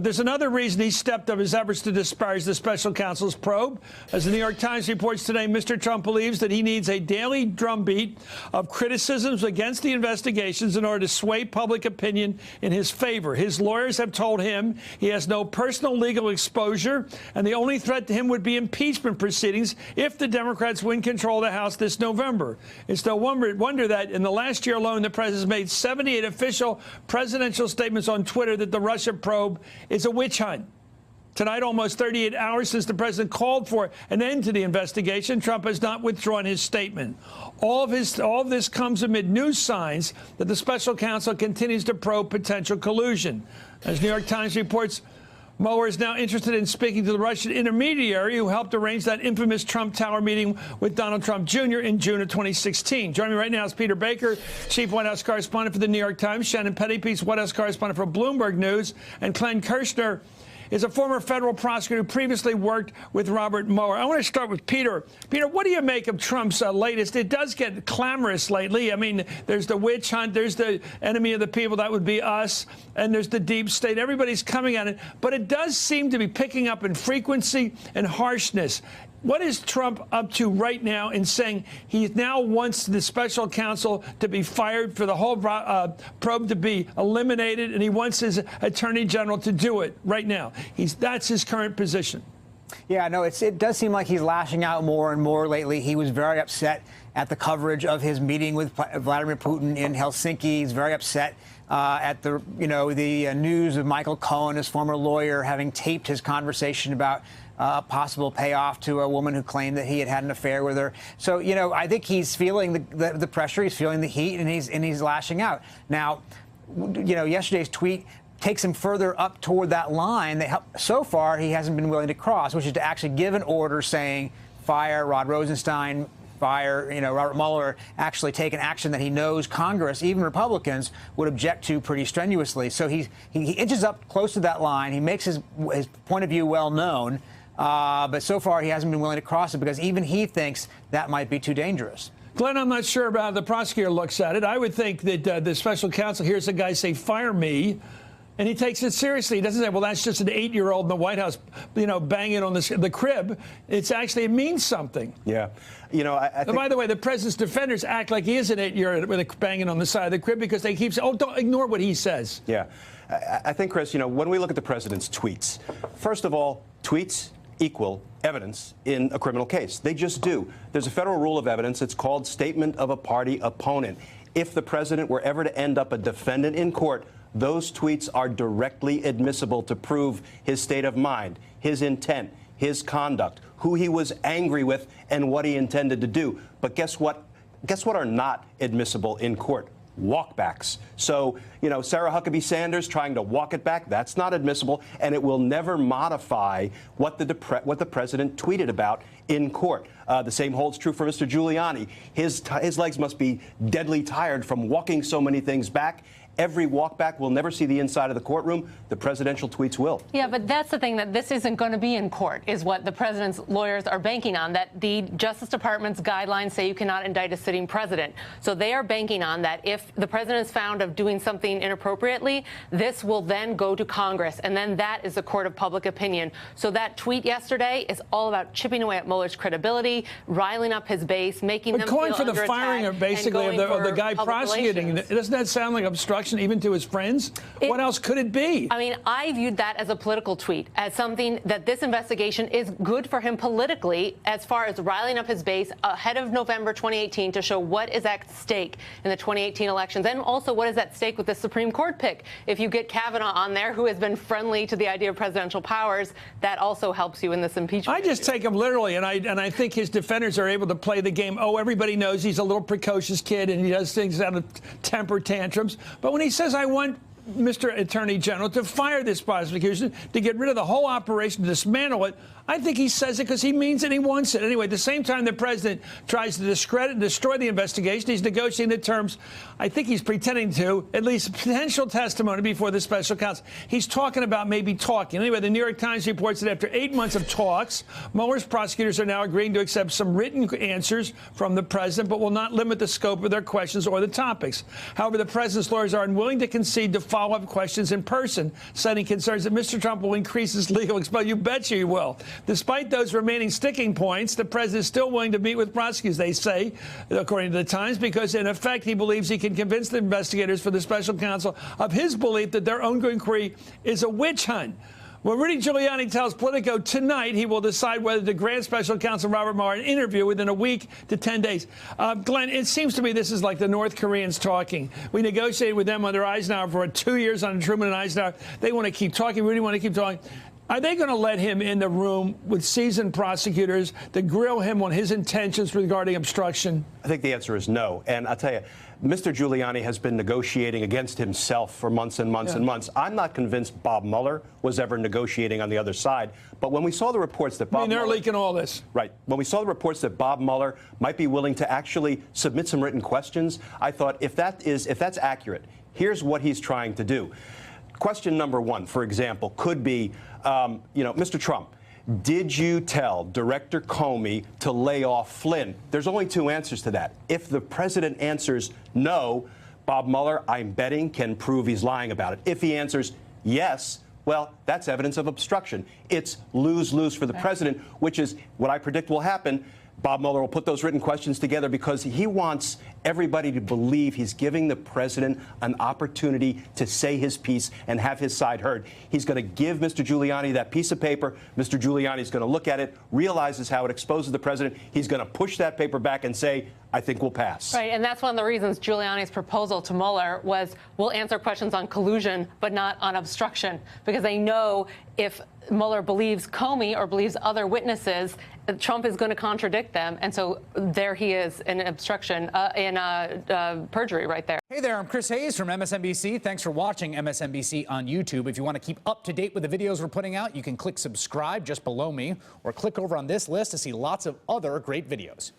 there's another reason he stepped up his efforts to disparage the special counsel's probe. As the New York Times reports today, Mr. Trump believes that he needs a daily drumbeat of criticisms against the investigations in order to sway public opinion in his favor. His lawyers have told him he has no personal legal exposure, and the only threat to him would be impeachment proceedings if the Democrats win control of the House this November. It's no wonder that in the last year alone, the president has made 78 official presidential statements on Twitter that the Russia probe is a witch hunt. Tonight, almost 38 hours since the president called for an end to the investigation, Trump has not withdrawn his statement. All of this comes amid new signs that the special counsel continues to probe potential collusion. As New York Times reports, Mueller is now interested in speaking to the Russian intermediary who helped arrange that infamous Trump Tower meeting with Donald Trump Jr. in June of 2016. Joining me right now is Peter Baker, chief White House correspondent for the New York Times, Shannon Pettypiece, White House correspondent for Bloomberg News, and Glenn Kirshner is a former federal prosecutor who previously worked with Robert Mueller. I want to start with Peter. Peter, what do you make of Trump's latest? It does get clamorous lately. I mean, there's the witch hunt, there's the enemy of the people, that would be us, and there's the deep state. Everybody's coming at it, but it does seem to be picking up in frequency and harshness. What is Trump up to right now in saying he now wants the special counsel to be fired, for the whole probe to be eliminated, and he wants his attorney general to do it right now? That's his current position. Yeah, no, it does seem like he's lashing out more and more lately. He was very upset at the coverage of his meeting with Vladimir Putin in Helsinki. He's very upset at the news of Michael Cohen, his former lawyer, having taped his conversation about a possible payoff to a woman who claimed that he had an affair with her. So, I think he's feeling the pressure, he's feeling the heat, and he's lashing out. Now, yesterday's tweet takes him further up toward that line that so far he hasn't been willing to cross, which is to actually give an order saying fire Rod Rosenstein, fire, Robert Mueller, actually take an action that he knows Congress, even Republicans, would object to pretty strenuously. So he inches up close to that line. He makes his point of view well known. But so far, he hasn't been willing to cross it because even he thinks that might be too dangerous. Glenn, I'm not sure about how the prosecutor looks at it. I would think that the special counsel hears a guy say, fire me, and he takes it seriously. He doesn't say, well, that's just an 8-year-old in the White House, banging on the crib. It means something. Yeah. I think, by the way, the president's defenders act like he is an 8-year-old with a banging on the side of the crib because they keep saying, oh, don't ignore what he says. Yeah. I think, Chris, when we look at the president's tweets, first of all, tweets equal evidence in a criminal case. They just do. There's a federal rule of evidence. It's called statement of a party opponent. If the president were ever to end up a defendant in court, those tweets are directly admissible to prove his state of mind, his intent, his conduct, who he was angry with, and what he intended to do. But guess what? Guess what are not admissible in court? Walkbacks. So, Sarah Huckabee Sanders trying to walk it back, that's not admissible, and it will never modify what the president tweeted about in court. The same holds true for Mr. Giuliani. His legs must be deadly tired from walking so many things back. Every walkback will never see the inside of the courtroom. The presidential tweets will. Yeah, but that's the thing, that this isn't going to be in court, is what the president's lawyers are banking on, that the Justice Department's guidelines say you cannot indict a sitting president. So they are banking on that if the president is found of doing something inappropriately, this will then go to Congress, and then that is the court of public opinion. So that tweet yesterday is all about chipping away at Mueller's credibility, riling up his base, making them feel under attack. But calling for the firing, basically, of the guy prosecuting, doesn't that sound like obstruction even to his friends? What else could it be? I mean, I viewed that as a political tweet, as something that this investigation is good for him politically, as far as riling up his base ahead of November 2018 to show what is at stake in the 2018 elections, and also what is at stake with the Supreme Court pick. If you get Kavanaugh on there, who has been friendly to the idea of presidential powers, that also helps you in this impeachment. I just take him literally, and I think his defenders are able to play the game. Oh, everybody knows he's a little precocious kid and he does things out of temper tantrums. But when he says, I want Mr. Attorney General to fire this prosecution, to get rid of the whole operation, to dismantle it, I think he says it because he means it and he wants it. Anyway, at the same time the president tries to discredit and destroy the investigation, he's negotiating the terms. I think he's pretending to, at least potential testimony before the special counsel. He's talking about maybe talking. Anyway, the New York Times reports that after 8 months of talks, Mueller's prosecutors are now agreeing to accept some written answers from the president, but will not limit the scope of their questions or the topics. However, the president's lawyers are unwilling to concede to follow-up questions in person, citing concerns that Mr. Trump will increase his legal exposure. You bet you he will. Despite those remaining sticking points, the president is still willing to meet with prosecutors, they say, according to the Times, because in effect he believes he can convince the investigators for the special counsel of his belief that their own inquiry is a witch hunt. Well, Rudy Giuliani tells Politico tonight he will decide whether to grant special counsel Robert Mueller an interview within a week to 10 days. Glenn, it seems to me this is like the North Koreans talking. We negotiated with them under Eisenhower for 2 years under Truman and Eisenhower. They want to keep talking. Rudy want to keep talking. Are they going to let him in the room with seasoned prosecutors to grill him on his intentions regarding obstruction? I think the answer is no. And I'll tell you, Mr. Giuliani has been negotiating against himself for months and months and months. I'm not convinced Bob Mueller was ever negotiating on the other side. But when we saw the reports that Bob they're Mueller, leaking all this. Right. When we saw the reports that Bob Mueller might be willing to actually submit some written questions, I thought if that's accurate, here's what he's trying to do. Question number one, for example, could be, Mr. Trump, did you tell Director Comey to lay off Flynn? There's only two answers to that. If the president answers no, Bob Mueller, I'm betting, can prove he's lying about it. If he answers yes, well, that's evidence of obstruction. It's lose-lose for the president, which is what I predict will happen. Bob Mueller will put those written questions together because he wants everybody to believe he's giving the president an opportunity to say his piece and have his side heard. He's going to give Mr. Giuliani that piece of paper. Mr. Giuliani is going to look at it, realizes how it exposes the president. He's going to push that paper back and say, I think we'll pass. Right, and that's one of the reasons Giuliani's proposal to Mueller was we'll answer questions on collusion, but not on obstruction, because they know if Mueller believes Comey or believes other witnesses, Trump is going to contradict them, and so there he is in obstruction, in perjury right there. Hey there, I'm Chris Hayes from MSNBC. Thanks for watching MSNBC on YouTube. If you want to keep up to date with the videos we're putting out, you can click subscribe just below me, or click over on this list to see lots of other great videos.